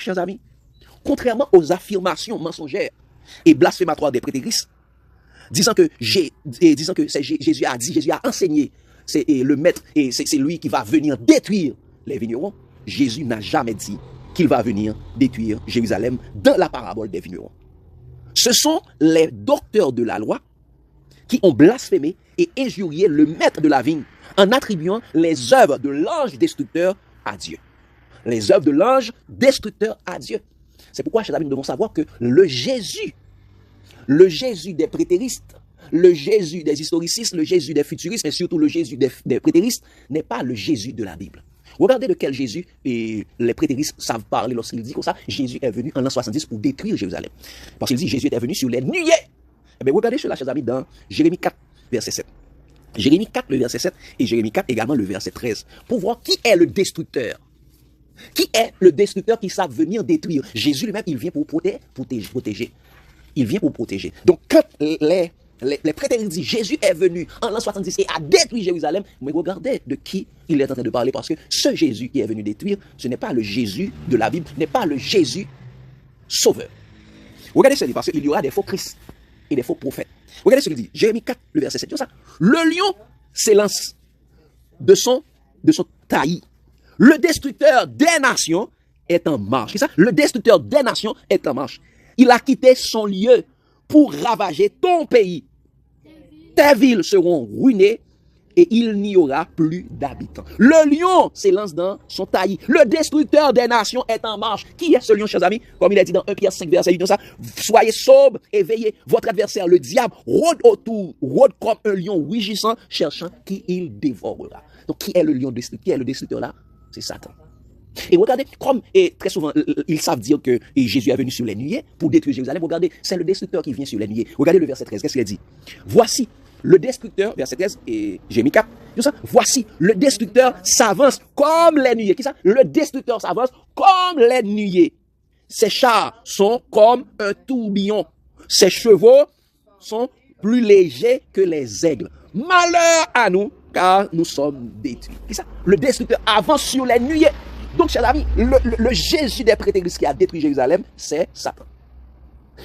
chers amis, contrairement aux affirmations mensongères et blasphématoires des prétéristes, disant que Jésus a dit, Jésus a enseigné, c'est le maître et c'est lui qui va venir détruire les vignerons, Jésus n'a jamais dit qu'il va venir détruire Jérusalem dans la parabole des vignerons. Ce sont les docteurs de la loi qui ont blasphémé et injurié le maître de la vigne en attribuant les œuvres de l'ange destructeur à Dieu. Les œuvres de l'ange destructeur à Dieu. C'est pourquoi, chers amis, nous devons savoir que le Jésus des prétéristes, le Jésus des historicistes, le Jésus des futuristes, et surtout le Jésus des prétéristes, n'est pas le Jésus de la Bible. Regardez de quel Jésus et les prétéristes savent parler lorsqu'ils disent comme ça, Jésus est venu en l'an 70 pour détruire Jérusalem. Parce qu'il dit Jésus était venu sur les nuées. Eh bien, regardez cela, chers amis, dans Jérémie 4, verset 7. Jérémie 4, le verset 7, et Jérémie 4 également le verset 13, pour voir qui est le destructeur. Qui est le destructeur qui savent venir détruire? Jésus lui-même, il vient pour protéger. Il vient pour protéger. Donc, quand les prétéristes disent Jésus est venu en l'an 70 et a détruit Jérusalem, mais regardez de qui il est en train de parler, parce que ce Jésus qui est venu détruire, ce n'est pas le Jésus de la Bible, n'est pas le Jésus sauveur. Regardez ce qu'il dit, parce qu'il y aura des faux Christ et des faux prophètes. Regardez ce qu'il dit, Jérémie 4, le verset 7, ça. Le lion s'élance de son taillis. Le destructeur des nations est en marche. C'est ça? Le destructeur des nations est en marche. Il a quitté son lieu pour ravager ton pays. Tes villes seront ruinées et il n'y aura plus d'habitants. Le lion s'élance dans son taillis. Le destructeur des nations est en marche. Qui est ce lion, chers amis? Comme il a dit dans 1 Pierre 5, verset 8, ça. Soyez sobres et veillez. Votre adversaire, le diable, rôde autour, rôde comme un lion rugissant, cherchant qui il dévorera. Donc, qui est le lion destructeur? Qui est le destructeur là? C'est Satan. Et regardez, comme très souvent, ils savent dire que Jésus est venu sur les nuées pour détruire Jérusalem. Regardez, c'est le destructeur qui vient sur les nuées. Regardez le verset 13, qu'est-ce qu'il dit? Voici le destructeur, verset 13, et Jérémie 4, tout ça. Voici, le destructeur s'avance comme les nuées. Qui ça? Le destructeur s'avance comme les nuées. Ses chars sont comme un tourbillon. Ses chevaux sont plus légers que les aigles. Malheur à nous, car nous sommes détruits. Qui ça? Le destructeur avance sur les nuées. Donc, chers amis, le Jésus des prétéristes qui a détruit Jérusalem, c'est Satan.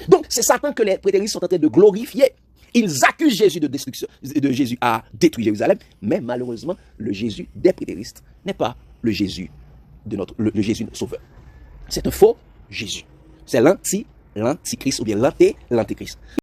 Donc, c'est Satan que les prétéristes sont en train de glorifier. Ils accusent Jésus de destruction, de Jésus à détruire Jérusalem, mais malheureusement, le Jésus des prétéristes n'est pas le Jésus le Jésus sauveur. C'est un faux Jésus. C'est l'antichrist ou bien l'antéchrist.